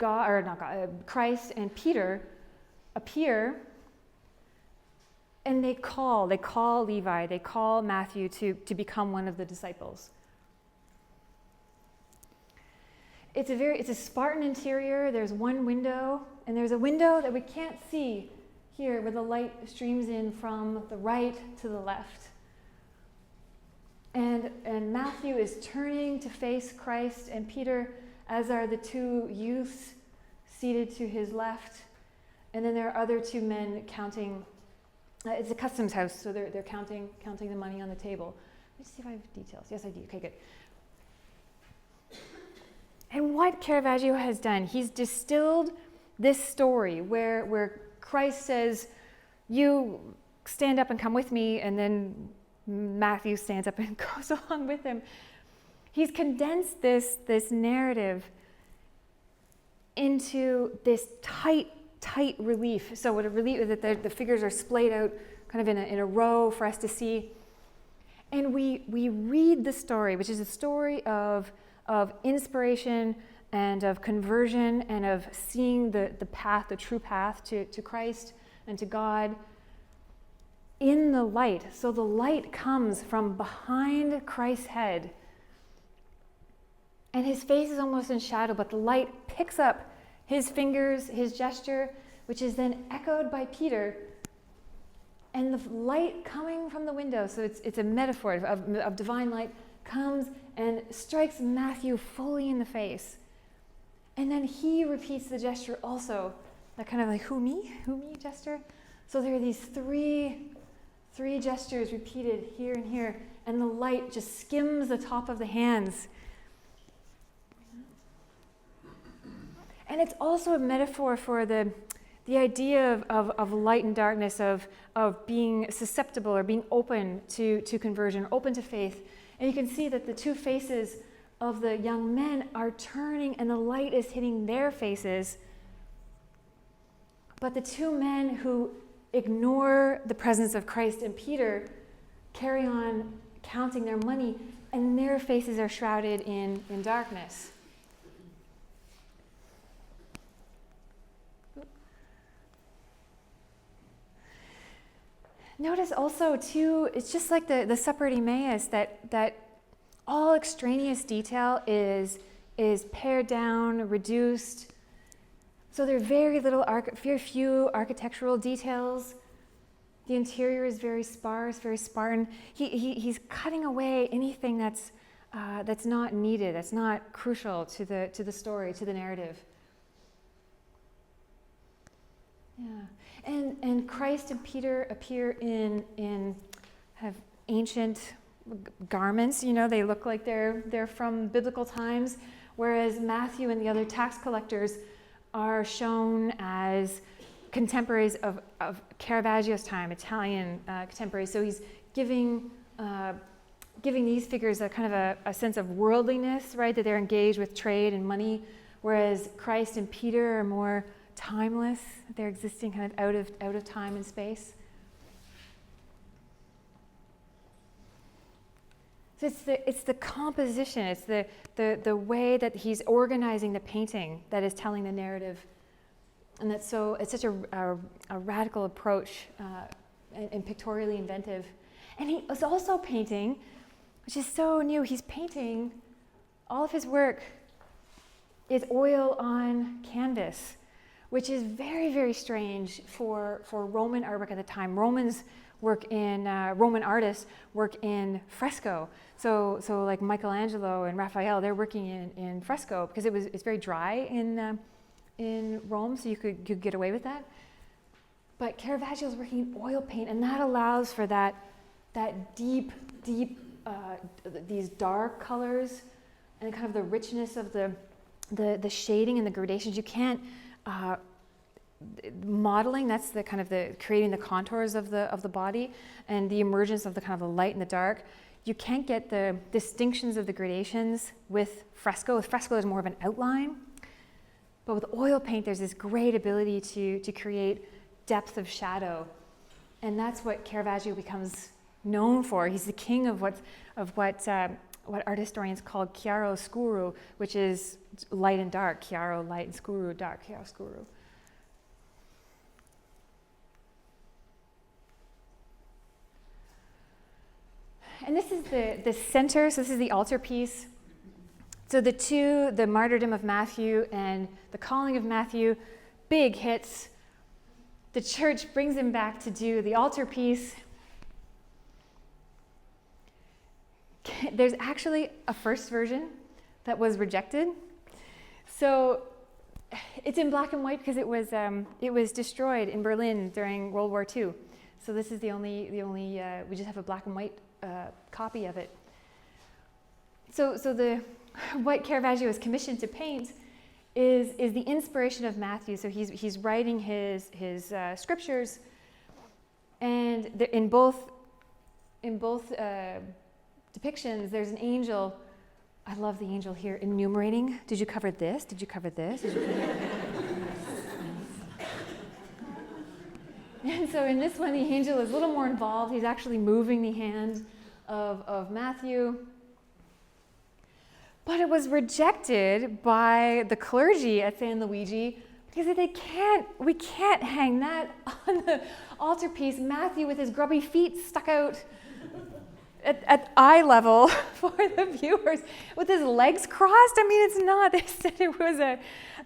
Christ and Peter appear, and they call Levi, they call Matthew to become one of the disciples. It's a Spartan interior. There's one window, and there's a window that we can't see here where the light streams in from the right to the left. And Matthew is turning to face Christ and Peter, as are the 2 youths seated to his left. And then there are other 2 men counting. It's a customs house, so they're counting the money on the table. Let's see if I have details. Yes, I do. Okay, good. And what Caravaggio has done, he's distilled this story where Christ says, you stand up and come with me, and then Matthew stands up and goes along with him. He's condensed this narrative into this tight relief. So what a relief is that the figures are splayed out kind of in a row for us to see. And we read the story, which is a story of inspiration and of conversion and of seeing the path, the true path to Christ and to God in the light. So the light comes from behind Christ's head, and his face is almost in shadow, but the light picks up his fingers, his gesture, which is then echoed by Peter, and the light coming from the window, so it's a metaphor of divine light, comes and strikes Matthew fully in the face. And then he repeats the gesture also, that kind of like, who me gesture. So there are these three gestures repeated here and here, and the light just skims the top of the hands. And it's also a metaphor for the idea of light and darkness, of being susceptible or being open to conversion, open to faith. And you can see that the two faces of the young men are turning, and the light is hitting their faces. But the two men who ignore the presence of Christ and Peter carry on counting their money, and their faces are shrouded in darkness. Notice also, too, it's just like the Supper at Emmaus, that all extraneous detail is pared down, reduced. So there are very few architectural details. The interior is very sparse, very Spartan. He's cutting away anything that's not needed, that's not crucial to the story, to the narrative. Yeah. And Christ and Peter appear in have ancient garments. You know, they look like they're from biblical times, whereas Matthew and the other tax collectors are shown as contemporaries of Caravaggio's time, Italian contemporaries. So he's giving these figures a kind of a sense of worldliness, right? That they're engaged with trade and money, whereas Christ and Peter are more timeless. They're existing kind of out of time and space. So it's the composition, it's the way that he's organizing the painting that is telling the narrative, and it's such a radical approach and pictorially inventive. And he is also painting, which is so new. He's painting, all of his work is oil on canvas, which is very, very strange for Roman artwork at the time. Roman artists work in fresco. So like Michelangelo and Raphael, they're working in fresco because it's very dry in Rome, so you could get away with that. But Caravaggio's working in oil paint, and that allows for that deep, these dark colors and kind of the richness of the shading and the gradations. You can't modeling, that's the kind of the creating the contours of the body and the emergence of the kind of the light and the dark. You can't get the distinctions of the gradations with fresco. With fresco, there's more of an outline. But with oil paint, there's this great ability to create depth of shadow. And that's what Caravaggio becomes known for. He's the king of what art historians call chiaro scuro, which is light and dark. Chiaro, light, and scuro, dark. Chiaro scuro. And this is the center, so this is the altarpiece. So the martyrdom of Matthew and the calling of Matthew, big hits. The church brings him back to do the altarpiece. There's actually a first version that was rejected. So it's in black and white because it was destroyed in Berlin during World War II. So this is the only we just have a black and white copy of it. So what Caravaggio is commissioned to paint is the inspiration of Matthew. So he's writing his scriptures, and in both depictions, there's an angel. I love the angel here enumerating. Did you cover this? Did you cover this? Did you cover And so in this one, the angel is a little more involved. He's actually moving the hand of Matthew. But it was rejected by the clergy at San Luigi because we can't hang that on the altarpiece. Matthew with his grubby feet stuck out at eye level for the viewers with his legs crossed. I mean, it's not. They said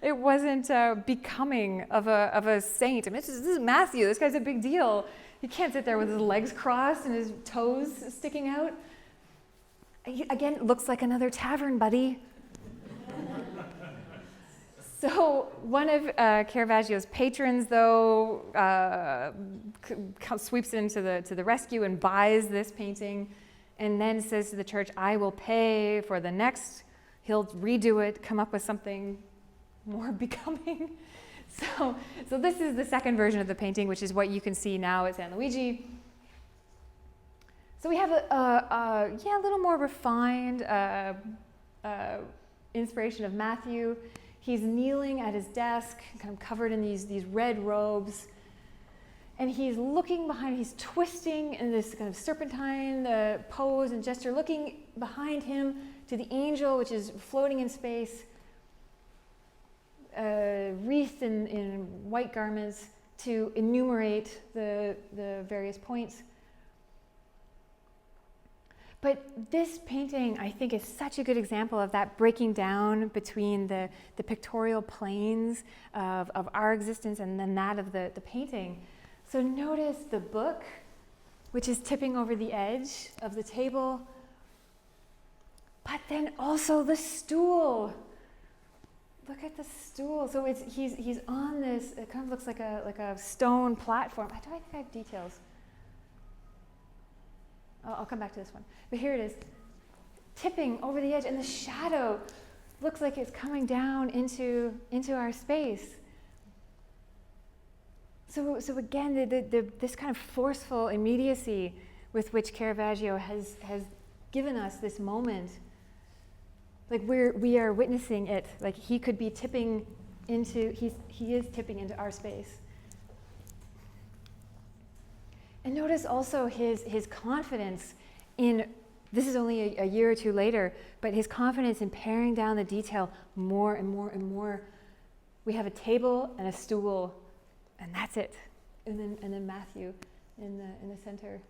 it wasn't becoming of a saint. I mean, this is Matthew. This guy's a big deal. He can't sit there with his legs crossed and his toes sticking out. Again, it looks like another tavern buddy. So one of Caravaggio's patrons, though, sweeps into the rescue and buys this painting, and then says to the church, "I will pay for the next." He'll redo it, come up with something more becoming. So this is the second version of the painting, which is what you can see now at San Luigi. So we have a little more refined inspiration of Matthew. He's kneeling at his desk, kind of covered in these red robes, and he's looking behind. He's twisting in this kind of serpentine pose and gesture, looking behind him to the angel, which is floating in space, wreathed in white garments to enumerate the various points. But this painting, I think, is such a good example of that breaking down between the pictorial planes of our existence and then that of the painting. So notice the book, which is tipping over the edge of the table, but then also the stool. Look at the stool. So he's on this. It kind of looks like a stone platform. I think I have details. I'll come back to this one. But here it is, tipping over the edge, and the shadow looks like it's coming down into our space. So again, this kind of forceful immediacy with which Caravaggio has given us this moment, like we are witnessing it. Like he could be tipping into, he is tipping into our space. And notice also his confidence in, this is only a year or two later, but his confidence in paring down the detail more and more and more. We have a table and a stool, and that's it. And then Matthew in the center.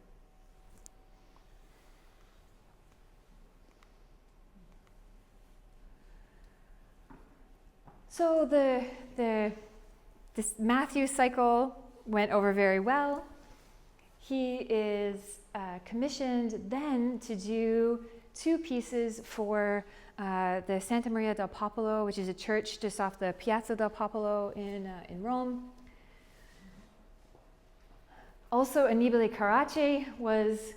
So this Matthew cycle went over very well. He is commissioned then to do two pieces for the Santa Maria del Popolo, which is a church just off the Piazza del Popolo in Rome. Also, Annibale Carracci was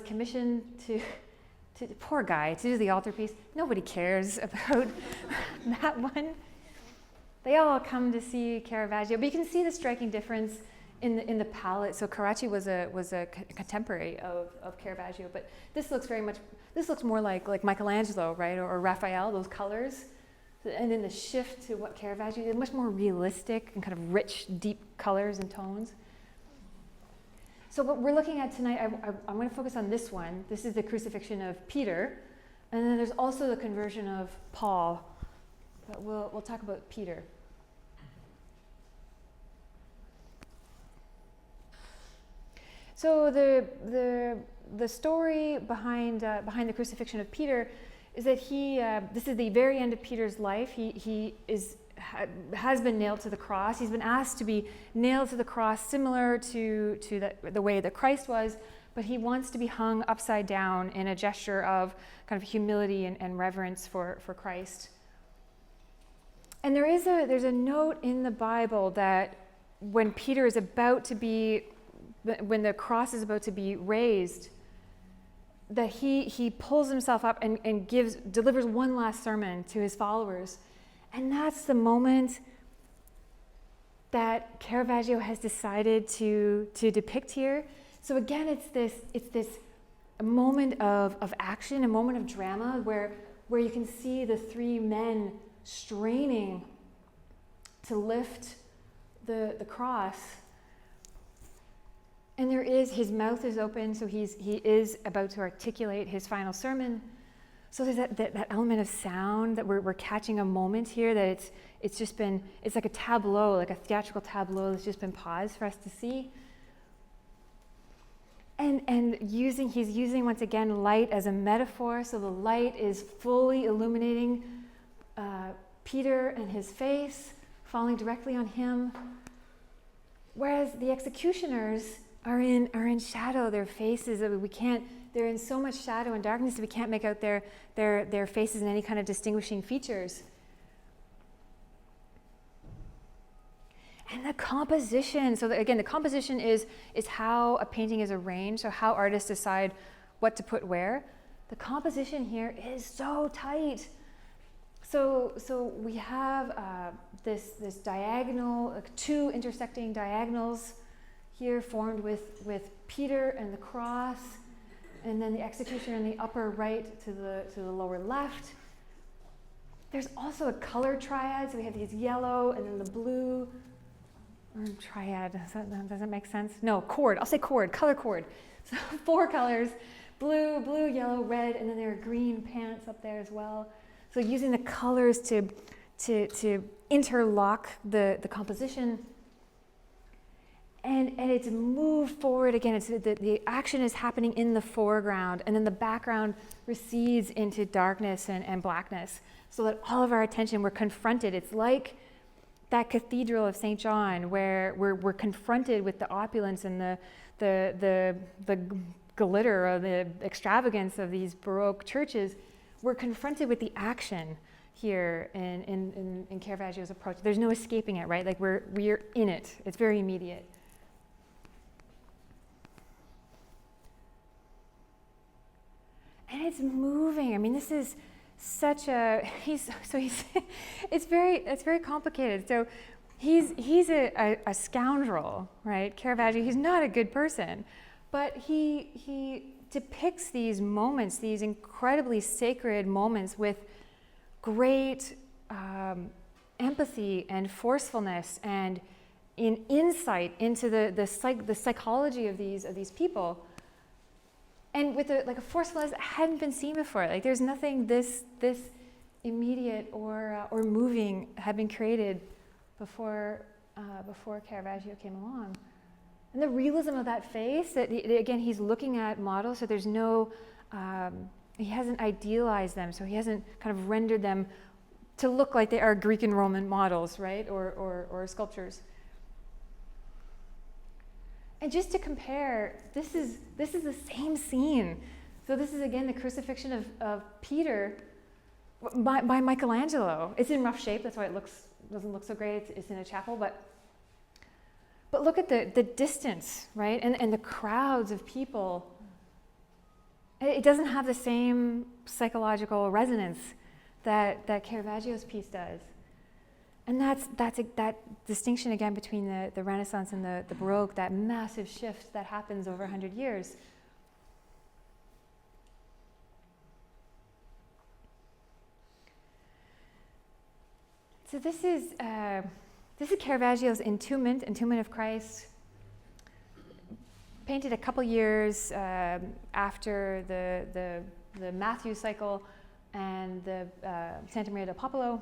commissioned to poor guy, to do the altarpiece. Nobody cares about that one. They all come to see Caravaggio, but you can see the striking difference in the palette. So Carracci was a contemporary of Caravaggio, but this looks more like Michelangelo, right, or Raphael, those colors. And then the shift to what Caravaggio did, much more realistic and kind of rich, deep colors and tones. So what we're looking at tonight, I'm going to focus on this one. This is the Crucifixion of Peter, and then there's also the Conversion of Paul. But we'll talk about Peter. So the story behind the Crucifixion of Peter is that this is the very end of Peter's life. He has been nailed to the cross. He's been asked to be nailed to the cross, similar to the way that Christ was, but he wants to be hung upside down in a gesture of kind of humility and reverence for Christ. And there's a note in the Bible that when Peter is when the cross is about to be raised, that he pulls himself up and delivers one last sermon to his followers. And that's the moment that Caravaggio has decided to depict here. So again, it's this moment of action, a moment of drama where you can see the three men straining to lift the cross. And his mouth is open, so he is about to articulate his final sermon. So there's that element of sound that we're catching a moment here, that it's like a tableau, like a theatrical tableau that's just been paused for us to see. And he's using once again light as a metaphor, so the light is fully illuminating Peter and his face, falling directly on him, whereas the executioners are in shadow. Their faces, they're in so much shadow and darkness that we can't make out their faces and any kind of distinguishing features. And the composition, so again, the composition is how a painting is arranged, so how artists decide what to put where. The composition here is so tight. So we have this diagonal, like two intersecting diagonals here formed with Peter and the cross, and then the executioner in the upper right to the lower left. There's also a color triad, so we have these yellow and then the blue. Triad, does that make sense? No, chord, I'll say chord, color chord. So 4 colors, blue, yellow, red, and then there are green pants up there as well. So using the colors to interlock the composition. And it's moved forward again. It's the action is happening in the foreground, and then the background recedes into darkness and blackness, so that all of our attention, we're confronted. It's like that Cathedral of St. John, where we're confronted with the opulence and the glitter or the extravagance of these Baroque churches. We're confronted with the action here in Caravaggio's approach. There's no escaping it, right? Like we're in it. It's very immediate. And it's moving. I mean, this is such a it's very complicated. So he's a scoundrel, right? Caravaggio, he's not a good person, but he depicts these moments, these incredibly sacred moments, with great empathy and forcefulness and insight into the psychology of these people. And with a forcefulness that hadn't been seen before. Like there's nothing this immediate or moving had been created before Caravaggio came along. And the realism of that face, that again he's looking at models, so there's no, he hasn't idealized them, so he hasn't kind of rendered them to look like they are Greek and Roman models, right, or sculptures. And just to compare, this is the same scene. So this is again the Crucifixion of Peter by Michelangelo. It's in rough shape, that's why it doesn't look so great. It's in a chapel, but look at the distance, right? And the crowds of people. It doesn't have the same psychological resonance that Caravaggio's piece does. And that distinction again between the Renaissance and the Baroque, that massive shift that happens over 100 years. So this is Caravaggio's Entombment of Christ, painted a couple years after the Matthew cycle and the Santa Maria del Popolo.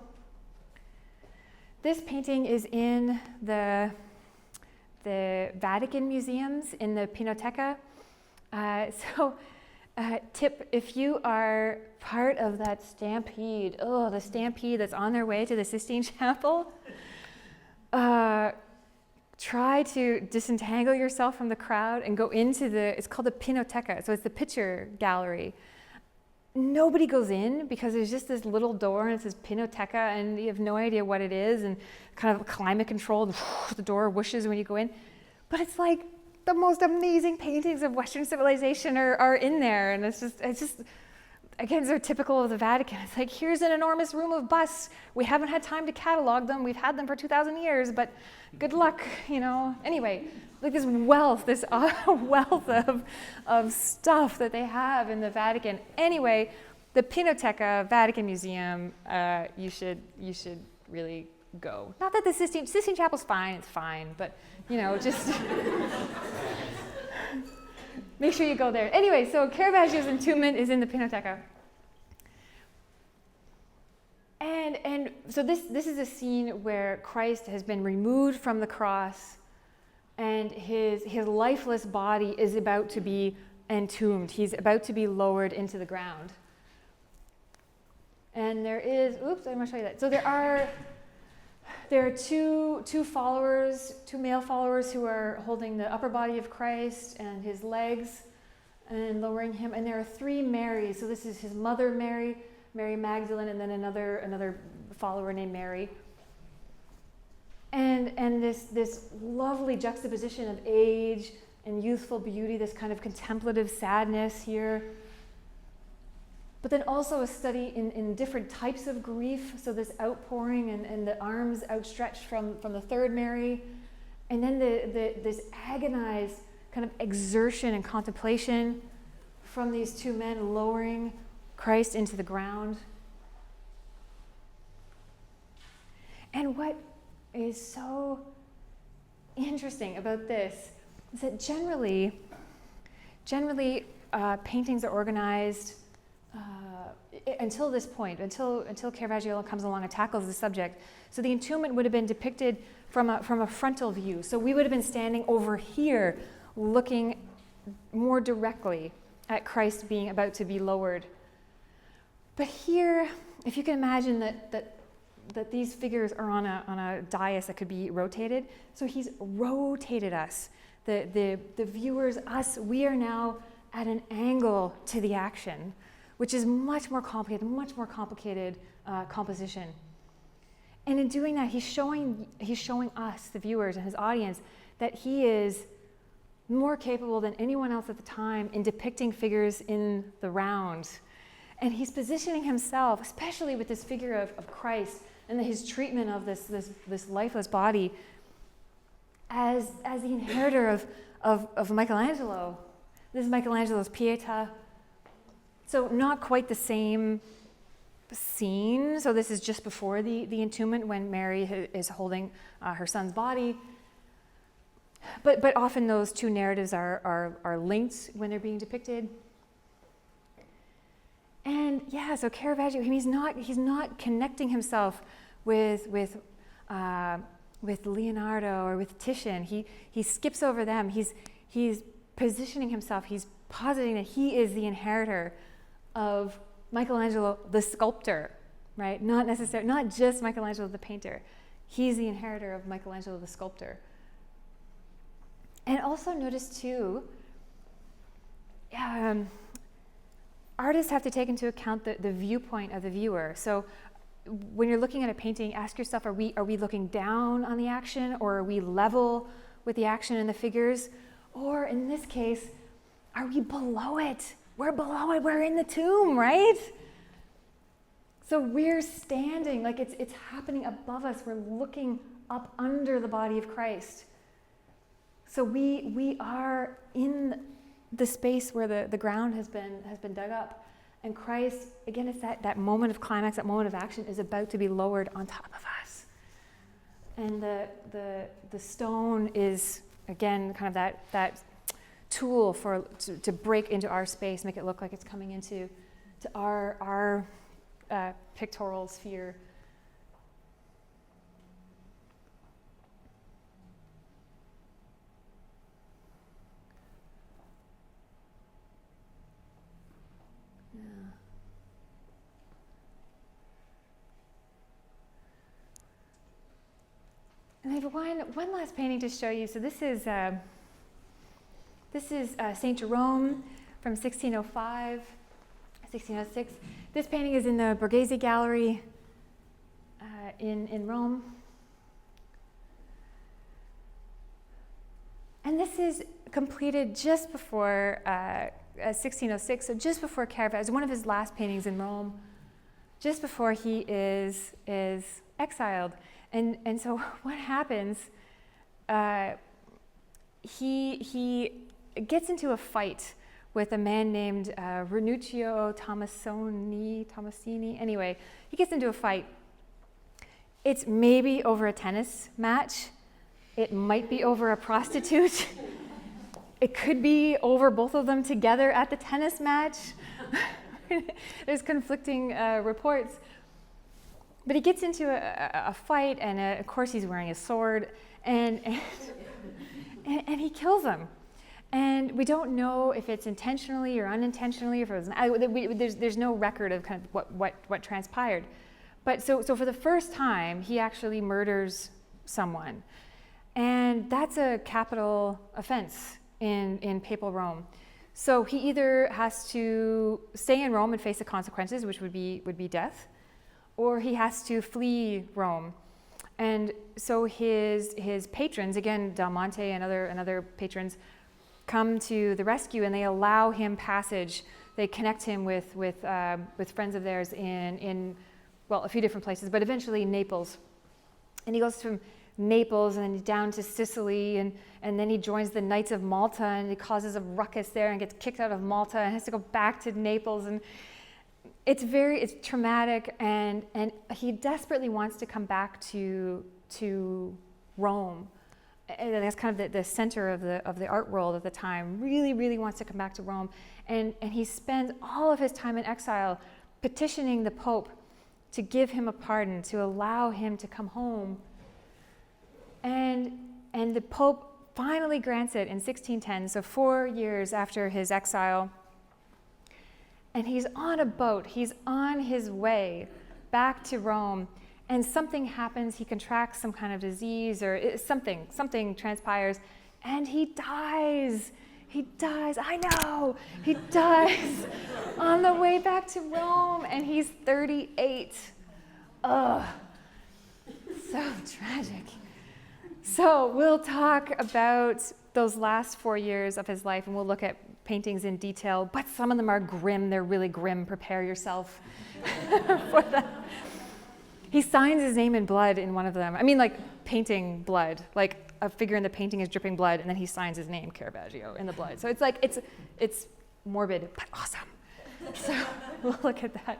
This painting is in the Vatican museums in the Pinoteca. Tip, if you are part of that stampede, the stampede that's on their way to the Sistine Chapel, try to disentangle yourself from the crowd and go into it's called the Pinoteca, so it's the picture gallery. Nobody goes in because there's just this little door and it says Pinoteca and you have no idea what it is, and kind of climate controlled, the door whooshes when you go in. But it's like the most amazing paintings of Western civilization are in there, and it's just again, they're typical of the Vatican. It's like, here's an enormous room of busts. We haven't had time to catalog them. We've had them for 2,000 years, but good luck, Anyway, like this wealth of stuff that they have in the Vatican. Anyway, the Pinacoteca Vatican Museum, you should really go. Not that the Sistine Chapel's fine, it's fine, but, just make sure you go there. Anyway, so Caravaggio's entombment is in the Pinacoteca. And so this is a scene where Christ has been removed from the cross and his lifeless body is about to be entombed. He's about to be lowered into the ground. And there is, I'm going to show you that. So there are two followers, two male followers who are holding the upper body of Christ and his legs and lowering him. And there are three Marys. So this is his mother Mary, Mary Magdalene, and then another follower named Mary. And this lovely juxtaposition of age and youthful beauty, this kind of contemplative sadness here. But then also a study in different types of grief. So this outpouring and the arms outstretched from the third Mary. And then this agonized kind of exertion and contemplation from these two men lowering Christ into the ground. And what is so interesting about this is that generally paintings are organized until this point, until Caravaggio comes along and tackles the subject. So the entombment would have been depicted from a frontal view. So we would have been standing over here, looking more directly at Christ being about to be lowered. But here, if you can imagine that these figures are on a dais that could be rotated, so he's rotated us. The viewers, us, we are now at an angle to the action, which is much more complicated composition. And in doing that, he's showing us, the viewers and his audience, that he is more capable than anyone else at the time in depicting figures in the round. And he's positioning himself, especially with this figure of Christ and his treatment of this lifeless body, as the inheritor of Michelangelo. This is Michelangelo's Pietà. So not quite the same scene. So this is just before the entombment when Mary is holding her son's body. But often those two narratives are linked when they're being depicted. And yeah, so Caravaggio, he's not connecting himself with Leonardo or with Titian. He skips over them. He's positioning himself. He's positing that he is the inheritor of Michelangelo, the sculptor, right? Not just Michelangelo, the painter. He's the inheritor of Michelangelo, the sculptor. And also notice too, artists have to take into account the viewpoint of the viewer. So when you're looking at a painting, ask yourself, are we looking down on the action, or are we level with the action and the figures? Or in this case, are we below it? We're below it, we're in the tomb, right? So we're standing, like it's happening above us. We're looking up under the body of Christ. So we are in the space where the ground has been dug up. And Christ, again, it's that moment of climax, that moment of action is about to be lowered on top of us. And the stone is, again, kind of that tool to break into our space, make it look like it's coming into our pictorial sphere. And I have one last painting to show you. So this is Saint Jerome from 1605, 1606. This painting is in the Borghese Gallery in Rome. And this is completed just before 1606, so just before Caravaggio, one of his last paintings in Rome, just before he is exiled. And so what happens, he gets into a fight with a man named Ranuccio Tomasini. Anyway, he gets into a fight. It's maybe over a tennis match. It might be over a prostitute. It could be over both of them together at the tennis match. There's conflicting reports. But he gets into a fight, and of course he's wearing a sword, and he kills him. And we don't know if it's intentionally or unintentionally. If it was, there's no record of kind of what transpired. But so for the first time, he actually murders someone, and that's a capital offense in papal Rome. So he either has to stay in Rome and face the consequences, which would be death, or he has to flee Rome. And so his patrons, again, Del Monte and other patrons, come to the rescue, and they allow him passage. They connect him with friends of theirs in a few different places, but eventually Naples. And he goes from Naples and then down to Sicily, and then he joins the Knights of Malta, and he causes a ruckus there and gets kicked out of Malta and has to go back to Naples. And it's traumatic, and he desperately wants to come back to Rome. And that's kind of the center of the art world at the time. Really, really wants to come back to Rome, and he spends all of his time in exile petitioning the Pope to give him a pardon, to allow him to come home. And the Pope finally grants it in 1610, so 4 years after his exile. And he's on a boat, he's on his way back to Rome, and something happens. He contracts some kind of disease, or something transpires, and he dies. He dies on the way back to Rome, and he's 38. Ugh, so tragic. So we'll talk about those last 4 years of his life, and we'll look at paintings in detail, but some of them are grim. They're really grim. Prepare yourself for that. He signs his name in blood in one of them. I mean, like painting blood, like a figure in the painting is dripping blood, and then he signs his name, Caravaggio, in the blood. So it's morbid, but awesome. So we'll look at that.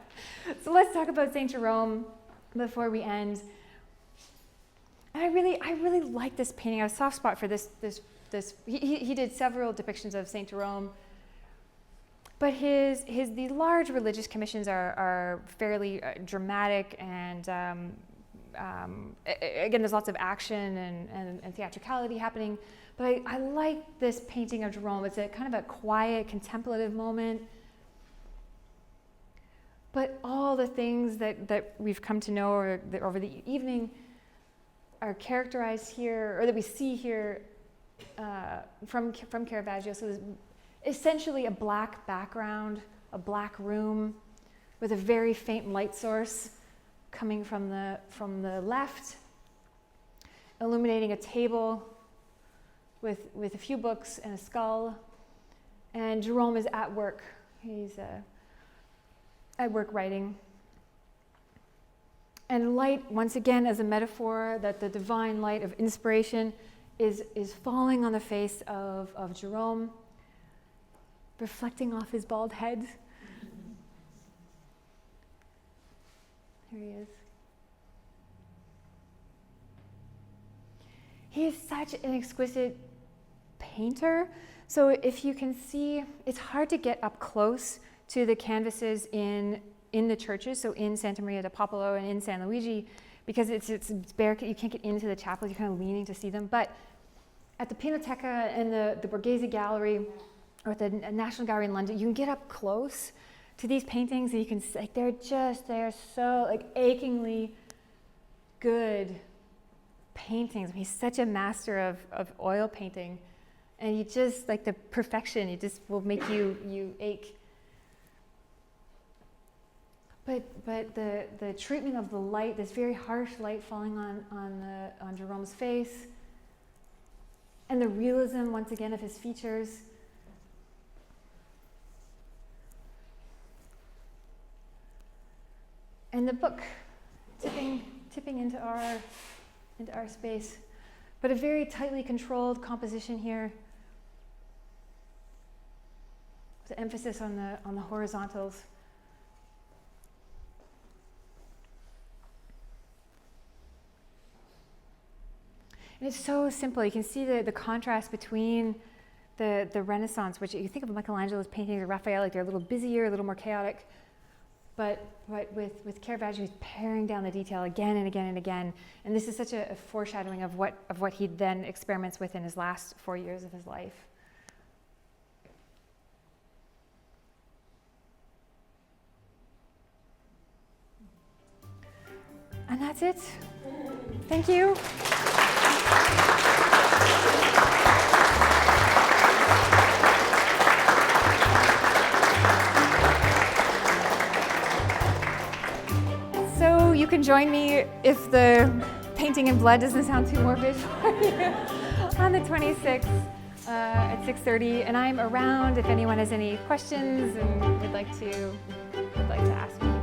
So let's talk about Saint Jerome before we end. And I really like this painting. I have a soft spot for this. He did several depictions of Saint Jerome, but these large religious commissions are fairly dramatic, and again, there's lots of action and theatricality happening. But I like this painting of Jerome. It's a kind of a quiet, contemplative moment. But all the things that we've come to know over the evening are characterized here, or that we see here from Caravaggio. So there's essentially a black background, a black room with a very faint light source coming from the left, illuminating a table with a few books and a skull. And Jerome is at work. He's at work writing. And light, once again, as a metaphor, that the divine light of inspiration is falling on the face of Jerome, reflecting off his bald head. Here he is. He is such an exquisite painter. So if you can see, it's hard to get up close to the canvases in the churches, so in Santa Maria del Popolo and in San Luigi, because it's bare, you can't get into the chapels, you're kind of leaning to see them. But at the Pinoteca and the Borghese Gallery, or at the National Gallery in London, you can get up close to these paintings, and you can see, like, they're so like achingly good paintings. I mean, he's such a master of oil painting, and you just, like, the perfection, it just will make you ache. But the treatment of the light, this very harsh light falling on Jerome's face, and the realism, once again, of his features. and the book tipping into our space. But a very tightly controlled composition here. The emphasis on the horizontals. And it's so simple. You can see the contrast between the Renaissance, which you think of Michelangelo's paintings or Raphael, like they're a little busier, a little more chaotic. But with Caravaggio, he's paring down the detail again and again and again. And this is such a foreshadowing of what he then experiments with in his last 4 years of his life. And that's it. Thank you. So you can join me if the painting in blood doesn't sound too morbid for you on the 26th at 6:30. And I'm around if anyone has any questions and would like to ask me.